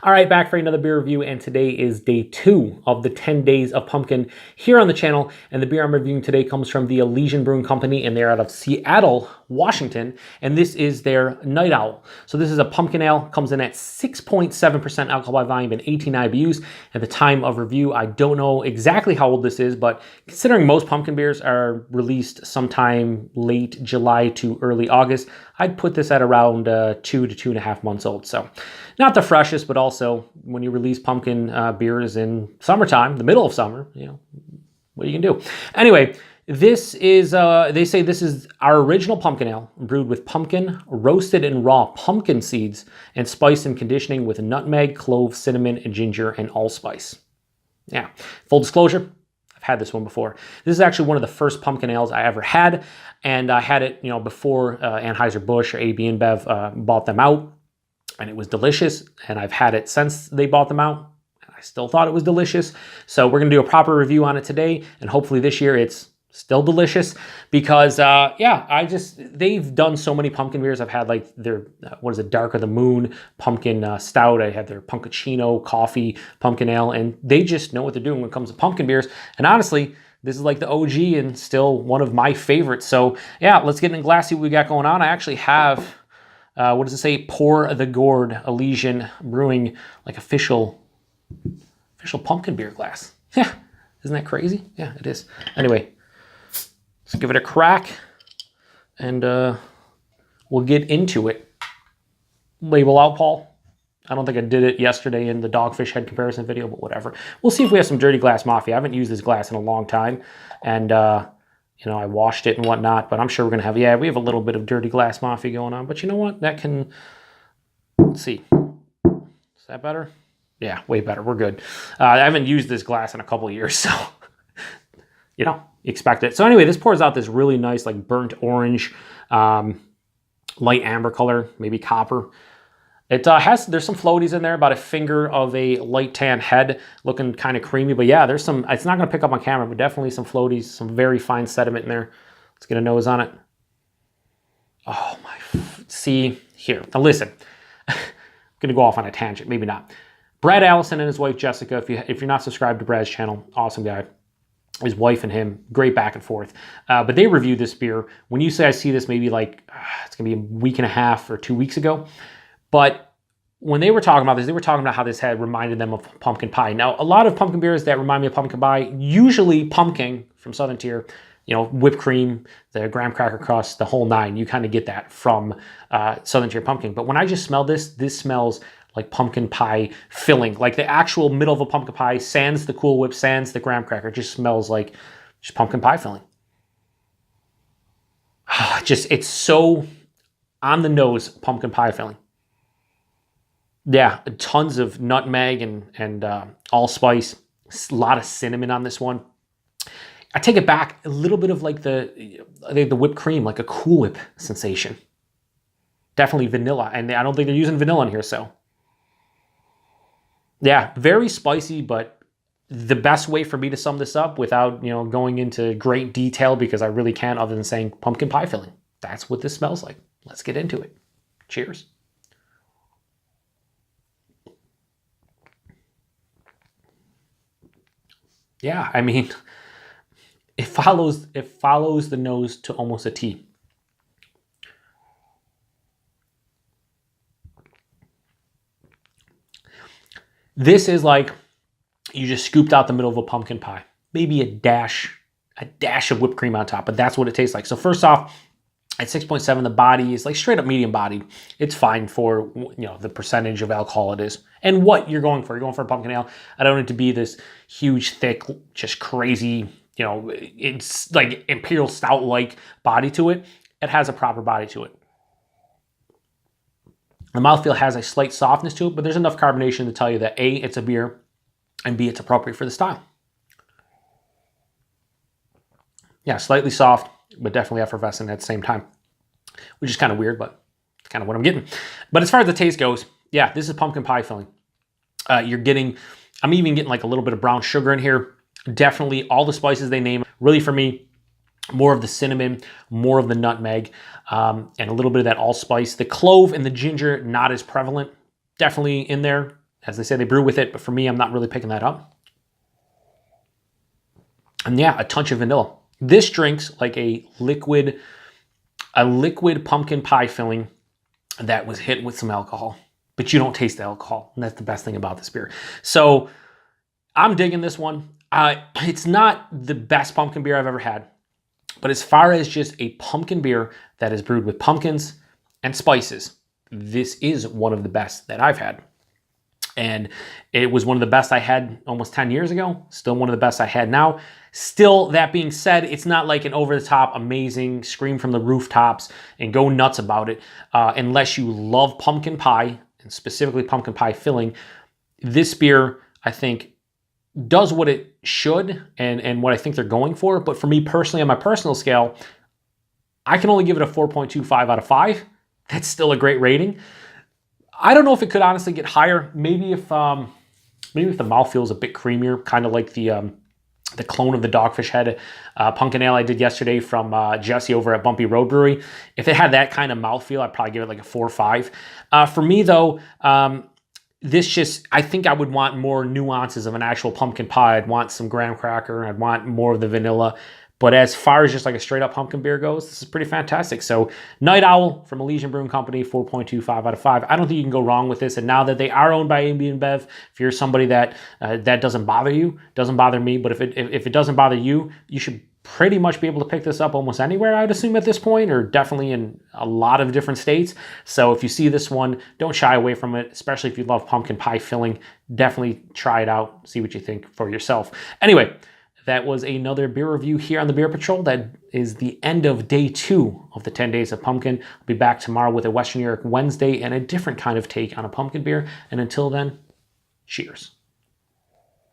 All right, back for another beer review, and today is day 2 of the 10 days of pumpkin here on the channel. And the beer I'm reviewing today comes from the Elysian Brewing Company, and they're out of Seattle, Washington, and this is their Night Owl. So this is a pumpkin ale, comes in at 6.7% alcohol by volume and 18 IBUs. At the time of review, I don't know exactly how old this is, but considering most pumpkin beers are released sometime late July to early August, I'd put this at around 2 to 2.5 months old. So not the freshest, but also when you release pumpkin beers in summertime, the middle of summer, you know, what you can do. Anyway, this is, they say this is our original pumpkin ale, brewed with pumpkin, roasted and raw pumpkin seeds, and spiced and conditioning with nutmeg, clove, cinnamon, and ginger, and allspice. Yeah, full disclosure, I've had this one before. This is actually one of the first pumpkin ales I ever had, and I had it, you know, before Anheuser-Busch or AB InBev bought them out. And it was delicious, and I've had it since they bought them out, and I still thought it was delicious. So we're gonna do a proper review on it today, and hopefully this year it's still delicious, because yeah, they've done so many pumpkin beers. I've had like their, what is it, Dark of the Moon pumpkin stout. I had their Pumpkachino coffee pumpkin ale, and they just know what they're doing when it comes to pumpkin beers. And honestly, this is like the OG and still one of my favorites. So yeah, let's get in the glass, see what we got going on. I actually have, what does it say? Pour the Gourd Elysian Brewing, like official pumpkin beer glass. Yeah, isn't that crazy? Yeah, it is. Anyway, let's give it a crack, and we'll get into it. Label out, Paul. I don't think I did it yesterday in the Dogfish Head comparison video, but whatever. We'll see if we have some Dirty Glass Mafia. I haven't used this glass in a long time, and you know, I washed it and whatnot, but I'm sure we're going to have, yeah, we have a little bit of Dirty Glass Mafia going on, but you know what? That can, let's see. Is that better? Yeah, way better. We're good. I haven't used this glass in a couple of years, so, you know, expect it. So anyway, this pours out this really nice, like burnt orange, light amber color, maybe copper. It has, there's some floaties in there, about a finger of a light tan head, looking kind of creamy. But yeah, there's some, it's not going to pick up on camera, but definitely some floaties, some very fine sediment in there. Let's get a nose on it. Oh my, see here. Now listen, I'm going to go off on a tangent, maybe not. Brad Allison and his wife, Jessica, if you're not subscribed to Brad's channel, awesome guy. His wife and him, great back and forth. But they reviewed this beer. When you say I see this, maybe like, it's going to be a week and a half or 2 weeks ago. But when they were talking about this, they were talking about how this had reminded them of pumpkin pie. Now, a lot of pumpkin beers that remind me of pumpkin pie, usually pumpkin from Southern Tier, you know, whipped cream, the graham cracker crust, the whole nine. You kind of get that from Southern Tier pumpkin. But when I just smell this, this smells like pumpkin pie filling, like the actual middle of a pumpkin pie, sans the Cool Whip, sans the graham cracker. It just smells like just pumpkin pie filling. It's so on the nose pumpkin pie filling. Yeah, tons of nutmeg and allspice, a lot of cinnamon on this one. I take it back, a little bit of like the whipped cream, like a Cool Whip sensation. Definitely vanilla, and I don't think they're using vanilla in here, so. Yeah, very spicy, but the best way for me to sum this up without, you know, going into great detail, because I really can't, other than saying pumpkin pie filling. That's what this smells like. Let's get into it. Cheers. Yeah, I mean, it follows the nose to almost a T. This is like you just scooped out the middle of a pumpkin pie. Maybe a dash of whipped cream on top, but that's what it tastes like. So first off, at 6.7, the body is like straight up medium bodied. It's fine for, you know, the percentage of alcohol it is and what you're going for. You're going for a pumpkin ale. I don't need to be this huge, thick, just crazy, you know, it's like imperial stout-like body to it. It has a proper body to it. The mouthfeel has a slight softness to it, but there's enough carbonation to tell you that A, it's a beer, and B, it's appropriate for the style. Yeah, slightly soft, but definitely effervescent at the same time, which is kind of weird, but it's kind of what I'm getting. But as far as the taste goes, yeah, this is pumpkin pie filling. You're getting, I'm even getting like a little bit of brown sugar in here. Definitely all the spices they name. Really for me, more of the cinnamon, more of the nutmeg, and a little bit of that allspice. The clove and the ginger, not as prevalent. Definitely in there. As they say, they brew with it, but for me, I'm not really picking that up. And yeah, a touch of vanilla. This drinks like a liquid pumpkin pie filling that was hit with some alcohol, but you don't taste the alcohol. And that's the best thing about this beer. So I'm digging this one. It's not the best pumpkin beer I've ever had, but as far as just a pumpkin beer that is brewed with pumpkins and spices, this is one of the best that I've had. And it was one of the best I had almost 10 years ago. Still one of the best I had now. Still, that being said, it's not like an over-the-top, amazing, scream from the rooftops and go nuts about it. Unless you love pumpkin pie, and specifically pumpkin pie filling, this beer, I think, does what it should and what I think they're going for. But for me personally, on my personal scale, I can only give it a 4.25 out of 5. That's still a great rating. I don't know if it could honestly get higher. Maybe if the mouthfeel is a bit creamier, kind of like the clone of the Dogfish Head pumpkin ale I did yesterday from Jesse over at Bumpy Road Brewery. If it had that kind of mouthfeel, I'd probably give it like a 4 or 5. For me though, I think I would want more nuances of an actual pumpkin pie. I'd want some graham cracker. I'd want more of the vanilla. But as far as just like a straight up pumpkin beer goes, this is pretty fantastic. So Night Owl from Elysian Brewing Company, 4.25 out of 5. I don't think you can go wrong with this. And now that they are owned by AB InBev, if you're somebody that that doesn't bother you, doesn't bother me, but if it doesn't bother you, you should pretty much be able to pick this up almost anywhere, I'd assume at this point, or definitely in a lot of different states. So if you see this one, don't shy away from it, especially if you love pumpkin pie filling. Definitely try it out, see what you think for yourself. Anyway, that was another beer review here on the Beer Patrol. That is the end of day 2 of the 10 Days of Pumpkin. I'll be back tomorrow with a Western New York Wednesday and a different kind of take on a pumpkin beer. And until then, cheers.